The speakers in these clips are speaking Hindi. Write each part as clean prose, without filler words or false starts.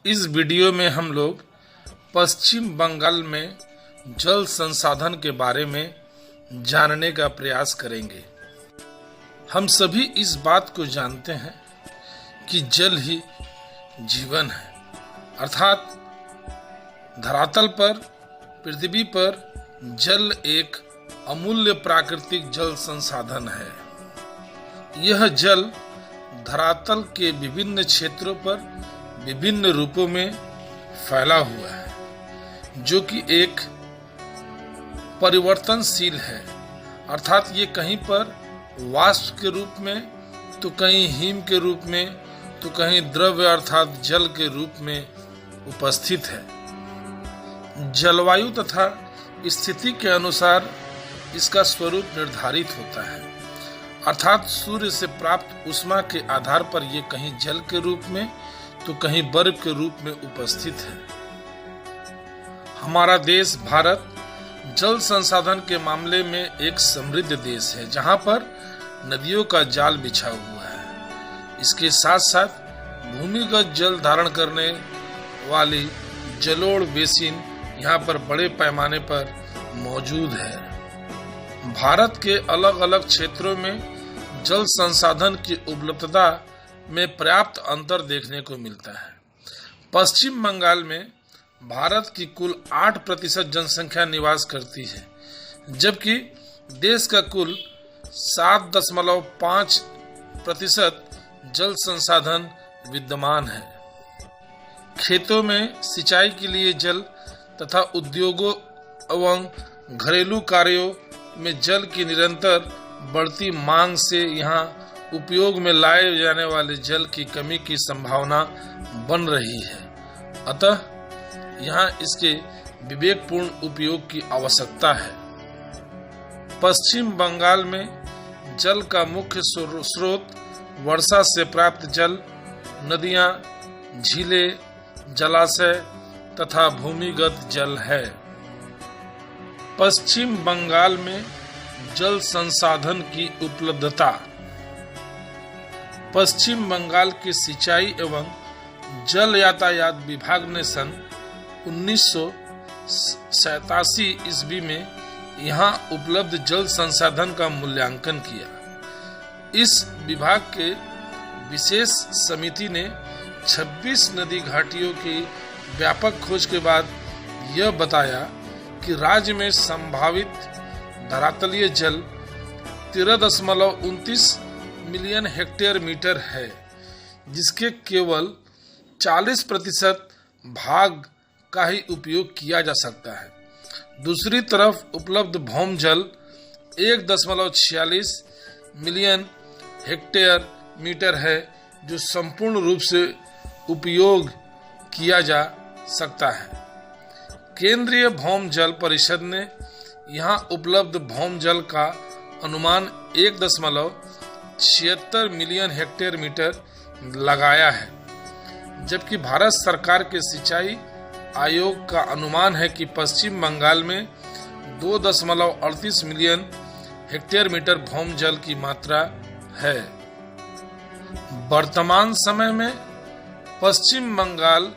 इस वीडियो में हम लोग पश्चिम बंगाल में जल संसाधन के बारे में जानने का प्रयास करेंगे। हम सभी इस बात को जानते हैं कि जल ही जीवन है, अर्थात धरातल पर, पृथ्वी पर जल एक अमूल्य प्राकृतिक जल संसाधन है। यह जल धरातल के विभिन्न क्षेत्रों पर विभिन्न रूपों में फैला हुआ है, जो कि एक परिवर्तनशील है, अर्थात ये कहीं पर वाष्प के रूप में, तो कहीं हिम के रूप में, तो कहीं द्रव्य अर्थात जल के रूप में उपस्थित है। जलवायु तथा स्थिति के अनुसार इसका स्वरूप निर्धारित होता है, अर्थात सूर्य से प्राप्त ऊष्मा के आधार पर यह कहीं जल के रूप में तो कहीं बर्फ के रूप में उपस्थित है। हमारा देश भारत जल संसाधन के मामले में एक समृद्ध देश है, जहां पर नदियों का जाल बिछा हुआ है। इसके साथ साथ भूमिगत जल धारण करने वाली जलोढ़ बेसिन यहाँ पर बड़े पैमाने पर मौजूद है। भारत के अलग अलग क्षेत्रों में जल संसाधन की उपलब्धता में पर्याप्त अंतर देखने को मिलता है। पश्चिम बंगाल में भारत की कुल 8% जनसंख्या निवास करती है, जबकि देश का कुल 7.5% जल संसाधन विद्यमान है। खेतों में सिंचाई के लिए जल तथा उद्योगों एवं घरेलू कार्यों में जल की निरंतर बढ़ती मांग से यहाँ उपयोग में लाए जाने वाले जल की कमी की संभावना बन रही है। अतः यहाँ इसके विवेकपूर्ण उपयोग की आवश्यकता है। पश्चिम बंगाल में जल का मुख्य स्रोत वर्षा से प्राप्त जल, नदियाँ, झीलें, जलाशय तथा भूमिगत जल है। पश्चिम बंगाल में जल संसाधन की उपलब्धता। पश्चिम बंगाल के सिंचाई एवं जल यातायात विभाग ने सन 1987 ईस्वी में यहाँ उपलब्ध जल संसाधन का मूल्यांकन किया। इस विभाग के विशेष समिति ने 26 नदी घाटियों की व्यापक खोज के बाद यह बताया कि राज्य में संभावित धरातलीय जल 13.29 मिलियन हेक्टेयर मीटर है, जिसके केवल 40% भाग का ही उपयोग किया जा सकता है। दूसरी तरफ उपलब्ध भौम जल 1.46 मिलियन हेक्टेयर मीटर है, जो संपूर्ण रूप से उपयोग किया जा सकता है। केंद्रीय भौम जल परिषद ने यहाँ उपलब्ध भौम जल का अनुमान 1.76 मिलियन हेक्टेयर मीटर लगाया है, जबकि भारत सरकार के सिंचाई आयोग का अनुमान है कि पश्चिम बंगाल में 2.38 मिलियन हेक्टेयर मीटर भौम जल की मात्रा है। वर्तमान समय में पश्चिम बंगाल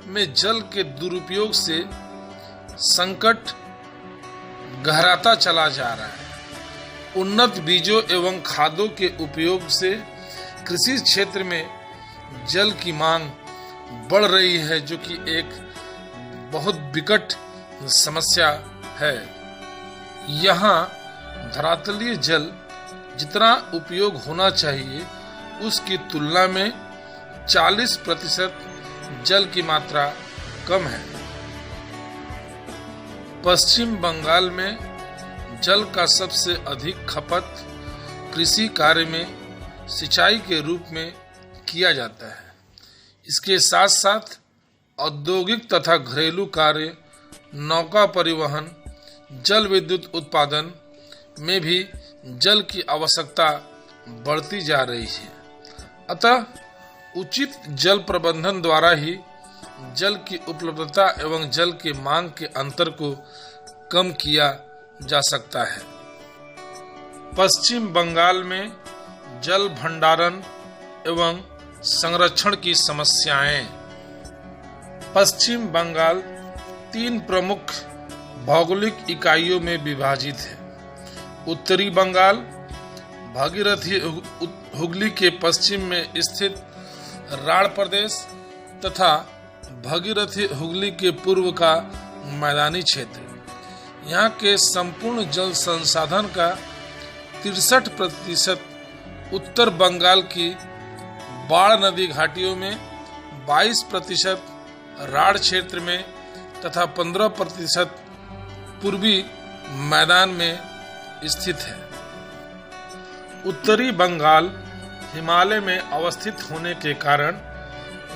में जल के दुरुपयोग से संकट गहराता चला जा रहा है। उन्नत बीजों एवं खादों के उपयोग से कृषि क्षेत्र में जल की मांग बढ़ रही है, जो कि एक बहुत विकट समस्या है। यहाँ धरातलीय जल जितना उपयोग होना चाहिए, उसकी तुलना में 40% जल की मात्रा कम है। पश्चिम बंगाल में जल का सबसे अधिक खपत कृषि कार्य में सिंचाई के रूप में किया जाता है। इसके साथ साथ औद्योगिक तथा घरेलू कार्य, नौका परिवहन, जल विद्युत उत्पादन में भी जल की आवश्यकता बढ़ती जा रही है। अतः उचित जल प्रबंधन द्वारा ही जल की उपलब्धता एवं जल के मांग के अंतर को कम किया जा सकता है। पश्चिम बंगाल में जल भंडारण एवं संरक्षण की समस्याएं। पश्चिम बंगाल 3 प्रमुख भौगोलिक इकाइयों में विभाजित है। उत्तरी बंगाल भागीरथी हुगली के पश्चिम में स्थित राढ़ प्रदेश तथा भागीरथी हुगली के पूर्व का मैदानी क्षेत्र। यहाँ के संपूर्ण जल संसाधन का 63% उत्तर बंगाल की बाढ़ नदी घाटियों में, 22% राढ़ क्षेत्र में तथा 15% पूर्वी मैदान में स्थित है। उत्तरी बंगाल हिमालय में अवस्थित होने के कारण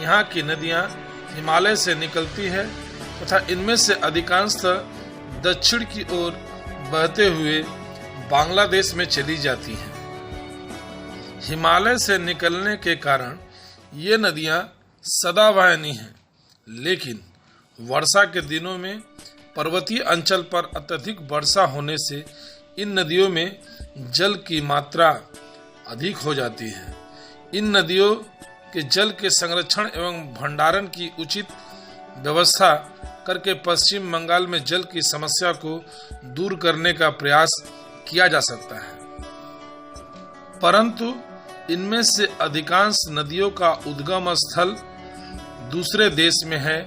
यहाँ की नदियाँ हिमालय से निकलती है तथा इनमें से अधिकांशतः दक्षिण की ओर बहते हुए बांग्लादेश में चली जाती हैं। हिमालय से निकलने के कारण ये नदियाँ सदाबहानी हैं, लेकिन वर्षा के दिनों में पर्वतीय अंचल पर अत्यधिक वर्षा होने से इन नदियों में जल की मात्रा अधिक हो जाती है। इन नदियों के जल के संरक्षण एवं भंडारण की उचित व्यवस्था करके पश्चिम बंगाल में जल की समस्या को दूर करने का प्रयास किया जा सकता है, परंतु इनमें से अधिकांश नदियों का उद्गम स्थल दूसरे देश में है,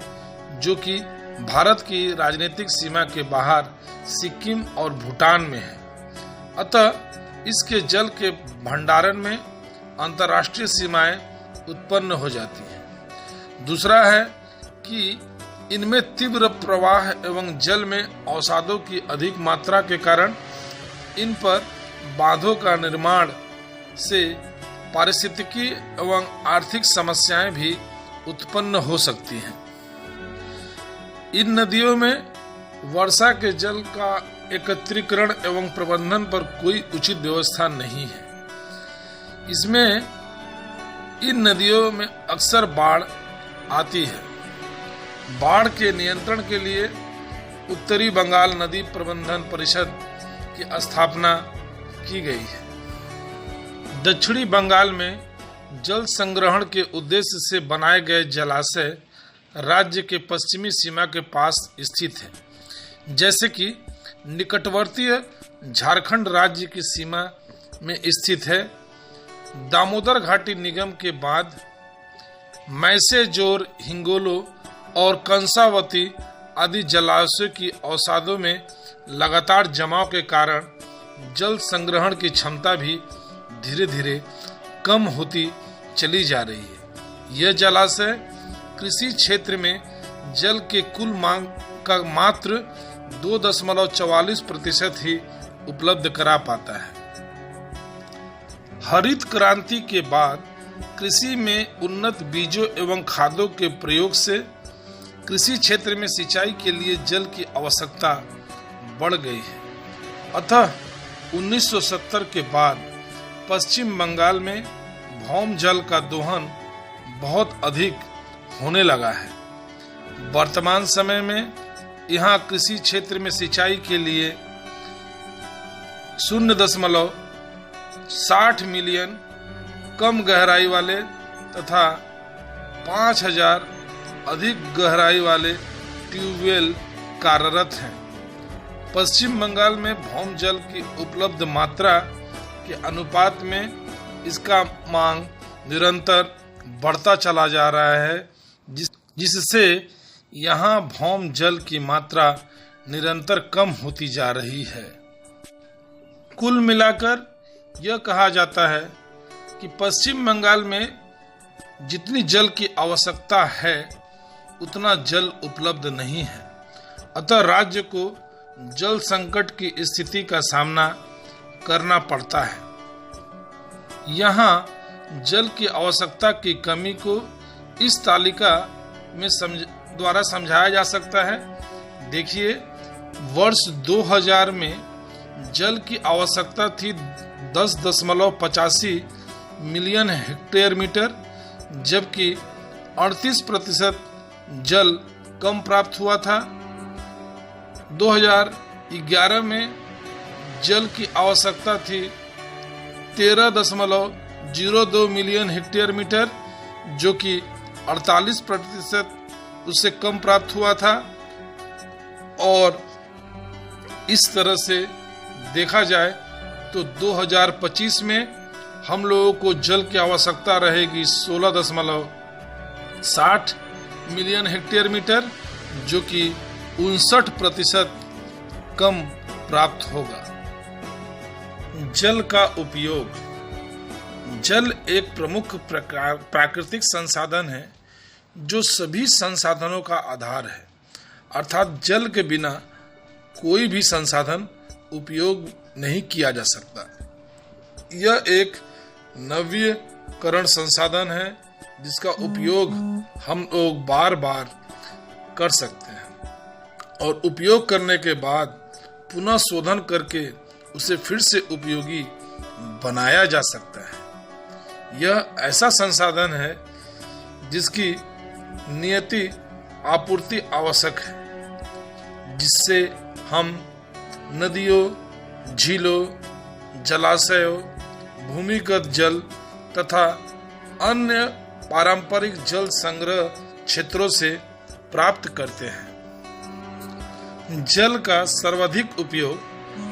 जो कि भारत की राजनीतिक सीमा के बाहर सिक्किम और भूटान में है। अतः इसके जल के भंडारण में अंतर्राष्ट्रीय सीमाएं उत्पन्न हो जाती हैं। दूसरा है कि इनमें तीव्र प्रवाह एवं जल में अवसादों की अधिक मात्रा के कारण इन पर बांधों का निर्माण से पारिस्थितिकी एवं आर्थिक समस्याएं भी उत्पन्न हो सकती हैं। इन नदियों में वर्षा के जल का एकत्रीकरण एवं प्रबंधन पर कोई उचित व्यवस्था नहीं है। इसमें इन नदियों में अक्सर बाढ़ आती है। बाढ़ के नियंत्रण के लिए उत्तरी बंगाल नदी प्रबंधन परिषद की स्थापना की गई है। दक्षिणी बंगाल में जल संग्रहण के उद्देश्य से बनाए गए जलाशय राज्य के पश्चिमी सीमा के पास स्थित है, जैसे कि निकटवर्ती झारखंड राज्य की सीमा में स्थित है। दामोदर घाटी निगम के बाद मैसेजोर, हिंगोलो और कंसावती आदि जलाशयों की अवसादों में लगातार जमाव के कारण जल संग्रहण की क्षमता भी धीरे धीरे कम होती चली जा रही है। यह जलाशय कृषि क्षेत्र में जल के कुल मांग का मात्र 2.44% ही उपलब्ध करा पाता है। हरित क्रांति के बाद कृषि में उन्नत बीजों एवं खादों के प्रयोग से कृषि क्षेत्र में सिंचाई के लिए जल की आवश्यकता बढ़ गई है। अतः 1970 के बाद पश्चिम बंगाल में भौम जल का दोहन बहुत अधिक होने लगा है। वर्तमान समय में यहाँ कृषि क्षेत्र में सिंचाई के लिए 0.60 मिलियन कम गहराई वाले तथा 5000 अधिक गहराई वाले ट्यूबवेल कार्यरत हैं। पश्चिम बंगाल में भौम जल की उपलब्ध मात्रा के अनुपात में इसका मांग निरंतर बढ़ता चला जा रहा है, जिससे यहाँ भौम जल की मात्रा निरंतर कम होती जा रही है। कुल मिलाकर यह कहा जाता है कि पश्चिम बंगाल में जितनी जल की आवश्यकता है उतना जल उपलब्ध नहीं है। अतः राज्य को जल संकट की स्थिति का सामना करना पड़ता है। यहाँ जल की आवश्यकता की कमी को इस तालिका में द्वारा समझाया जा सकता है। देखिए, वर्ष 2000 में जल की आवश्यकता थी 10.85 मिलियन हेक्टेयर मीटर, जबकि 38% जल कम प्राप्त हुआ था। 2011 में जल की आवश्यकता थी 13.02 मिलियन हेक्टेयर मीटर, जो कि 48% उससे कम प्राप्त हुआ था। और इस तरह से देखा जाए तो 2025 में हम लोगों को जल की आवश्यकता रहेगी 16.60 मिलियन हेक्टेयर मीटर, जो कि 59% कम प्राप्त होगा। जल का उपयोग। जल एक प्रमुख प्राकृतिक संसाधन है जो सभी संसाधनों का आधार है, अर्थात जल के बिना कोई भी संसाधन उपयोग नहीं किया जा सकता। यह एक नवीकरण संसाधन है जिसका उपयोग हम लोग बार बार कर सकते हैं और उपयोग करने के बाद पुनः शोधन करके उसे फिर से उपयोगी बनाया जा सकता है। यह ऐसा संसाधन है जिसकी नियति आपूर्ति आवश्यक है, जिससे हम नदियों, झीलों, जलाशयों, भूमिगत जल तथा अन्य पारंपरिक जल संग्रह क्षेत्रों से प्राप्त करते हैं। जल का सर्वाधिक उपयोग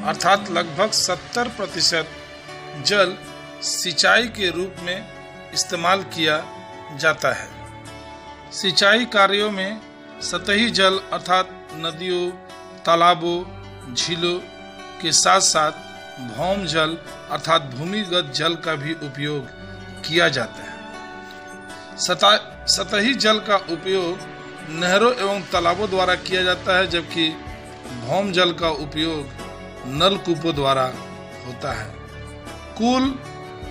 अर्थात लगभग 70% जल सिंचाई के रूप में इस्तेमाल किया जाता है। सिंचाई कार्यों में सतही जल अर्थात नदियों, तालाबों, झीलों के साथ साथ भौम जल अर्थात भूमिगत जल का भी उपयोग किया जाता है। सतही जल का उपयोग नहरों एवं तालाबों द्वारा किया जाता है, जबकि भौम जल का उपयोग नलकूपों द्वारा होता है। कुल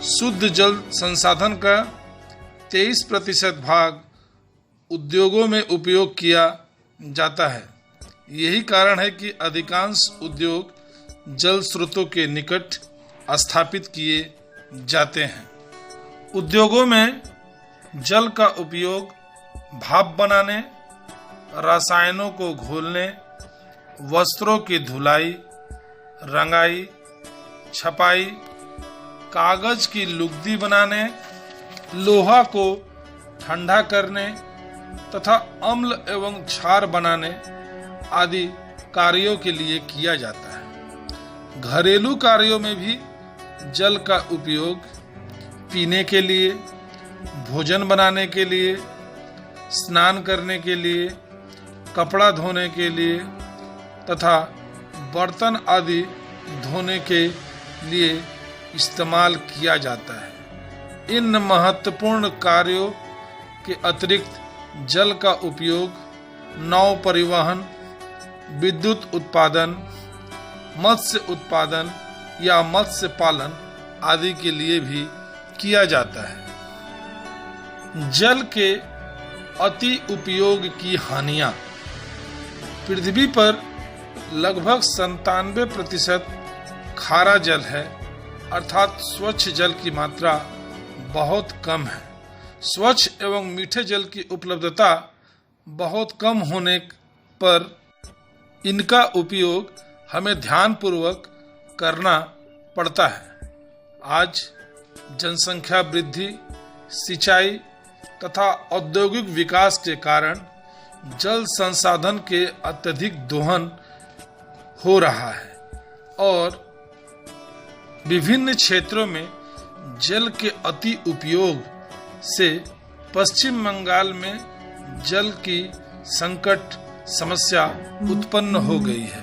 शुद्ध जल संसाधन का 23% भाग उद्योगों में उपयोग किया जाता है। यही कारण है कि अधिकांश उद्योग जल स्रोतों के निकट स्थापित किए जाते हैं। उद्योगों में जल का उपयोग भाप बनाने, रसायनों को घोलने, वस्त्रों की धुलाई, रंगाई, छपाई, कागज की लुगदी बनाने, लोहा को ठंडा करने तथा अम्ल एवं क्षार बनाने आदि कार्यों के लिए किया जाता है। घरेलू कार्यों में भी जल का उपयोग पीने के लिए, भोजन बनाने के लिए, स्नान करने के लिए, कपड़ा धोने के लिए तथा बर्तन आदि धोने के लिए इस्तेमाल किया जाता है। इन महत्वपूर्ण कार्यों के अतिरिक्त जल का उपयोग नाव परिवहन, विद्युत उत्पादन, मत्स्य उत्पादन या मत्स्य पालन आदि के लिए भी किया जाता है। जल के अति उपयोग की हानियां। पृथ्वी पर लगभग 97% खारा जल है, अर्थात स्वच्छ जल की मात्रा बहुत कम है। स्वच्छ एवं मीठे जल की उपलब्धता बहुत कम होने पर इनका उपयोग हमें ध्यानपूर्वक करना पड़ता है। आज जनसंख्या वृद्धि, सिंचाई तथा औद्योगिक विकास के कारण जल संसाधन के अत्यधिक दोहन हो रहा है और विभिन्न क्षेत्रों में जल के अति उपयोग से पश्चिम बंगाल में जल की संकट समस्या उत्पन्न हो गई है।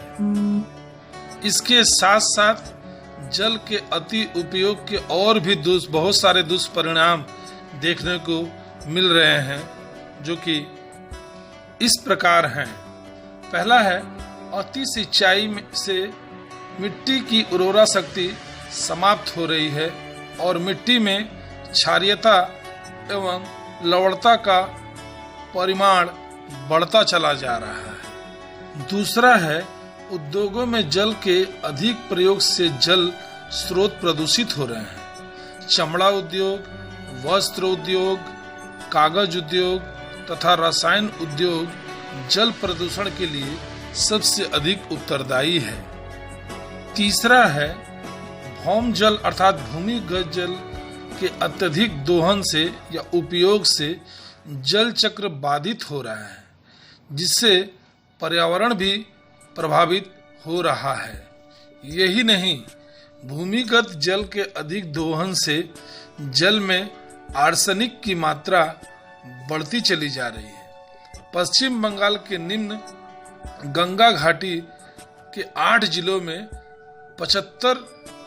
इसके साथ साथ जल के अति उपयोग के और भी बहुत सारे दुष्परिणाम देखने को मिल रहे हैं, जो कि इस प्रकार हैं। पहला है, अति सिंचाई से मिट्टी की उर्वरा शक्ति समाप्त हो रही है और मिट्टी में क्षारीयता एवं लवणता का परिमाण बढ़ता चला जा रहा है। दूसरा है, उद्योगों में जल के अधिक प्रयोग से जल स्रोत प्रदूषित हो रहे हैं। चमड़ा उद्योग, वस्त्र उद्योग, कागज उद्योग तथा रसायन उद्योग जल प्रदूषण के लिए सबसे अधिक उत्तरदायी है। तीसरा है, भौम जल अर्थात भूमिगत जल के अत्यधिक दोहन से या उपयोग से जल चक्र बाधित हो रहा है। जिससे पर्यावरण भी प्रभावित हो रहा है। यही नहीं, भूमिगत जल के अधिक दोहन से जल में आर्सेनिक की मात्रा बढ़ती चली जा रही है। पश्चिम बंगाल के निम्न गंगा घाटी के 8 जिलों में 75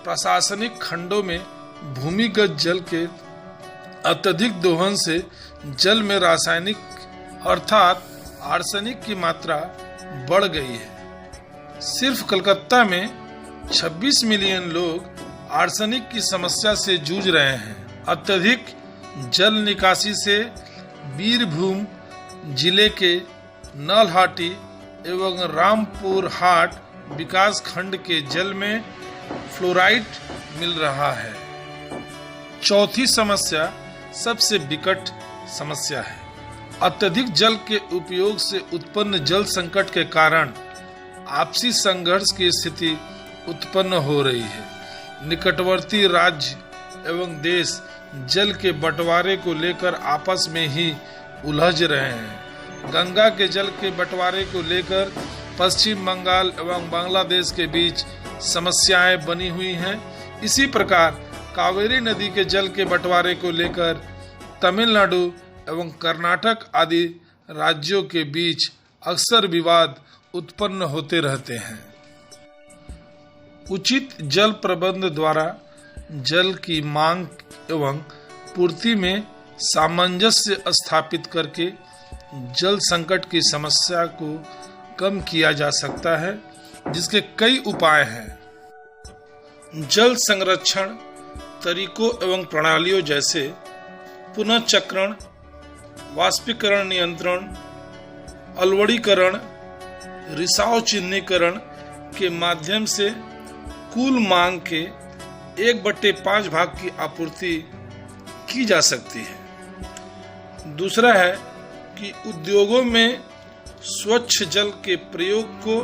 प्रशासनिक खंडों में भूमिगत जल के अत्यधिक दोहन से जल में रासायनिक अर्थात आर्सेनिक की मात्रा बढ़ गई है। सिर्फ कलकत्ता में 26 मिलियन लोग आर्सेनिक की समस्या से जूझ रहे हैं। अत्यधिक जल निकासी से बीरभूम जिले के नलहाटी एवं रामपुर हाट विकास खंड के जल में फ्लोराइड मिल रहा है। चौथी समस्या सबसे विकट समस्या है। अत्यधिक जल के उपयोग से उत्पन्न जल संकट के कारण आपसी संघर्ष की स्थिति उत्पन्न हो रही है। निकटवर्ती राज्य एवं देश जल के बंटवारे को लेकर आपस में ही उलझ रहे हैं। गंगा के जल के बंटवारे को लेकर पश्चिम बंगाल एवं बांग्लादेश के बीच समस्याएं बनी हुई हैं। इसी प्रकार कावेरी नदी के जल के बंटवारे को लेकर तमिलनाडु एवं कर्नाटक आदि राज्यों के बीच अक्सर विवाद उत्पन्न होते रहते हैं। उचित जल प्रबंध द्वारा जल की मांग एवं पूर्ति में सामंजस्य स्थापित करके जल संकट की समस्या को कम किया जा सकता है, जिसके कई उपाय हैं। जल संरक्षण तरीकों एवं प्रणालियों जैसे पुनःचक्रण, वाष्पीकरण नियंत्रण, अलवड़ीकरण, रिसाव चिह्नीकरण के माध्यम से कुल मांग के 1/5 भाग की आपूर्ति की जा सकती है। दूसरा है कि उद्योगों में स्वच्छ जल के प्रयोग को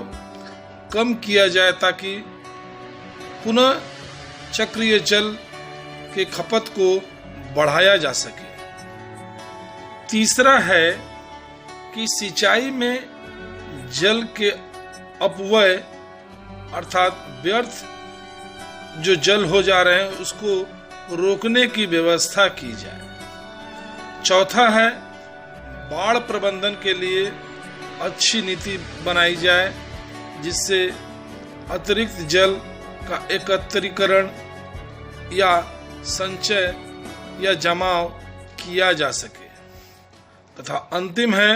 कम किया जाए ताकि पुनः चक्रीय जल के खपत को बढ़ाया जा सके। तीसरा है कि सिंचाई में जल के अपव्यय अर्थात व्यर्थ जो जल हो जा रहे हैं उसको रोकने की व्यवस्था की जाए। चौथा है बाढ़ प्रबंधन के लिए अच्छी नीति बनाई जाए, जिससे अतिरिक्त जल का एकत्रीकरण या संचय या जमाव किया जा सके। तथा अंतिम है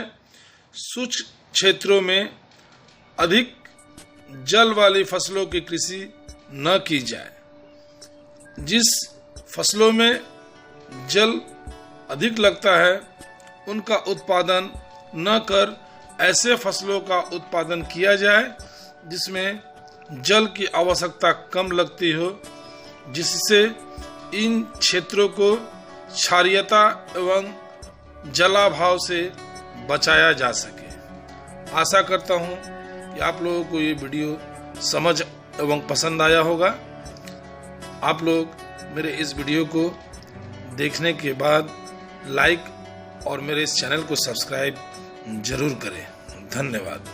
शुष्क क्षेत्रों में अधिक जल वाली फसलों की कृषि न की जाए। जिस फसलों में जल अधिक लगता है उनका उत्पादन न कर ऐसे फसलों का उत्पादन किया जाए जिसमें जल की आवश्यकता कम लगती हो, जिससे इन क्षेत्रों को क्षारीयता एवं जलाभाव से बचाया जा सके। आशा करता हूँ कि आप लोगों को ये वीडियो समझ एवं पसंद आया होगा। आप लोग मेरे इस वीडियो को देखने के बाद लाइक और मेरे इस चैनल को सब्सक्राइब जरूर करें। धन्यवाद।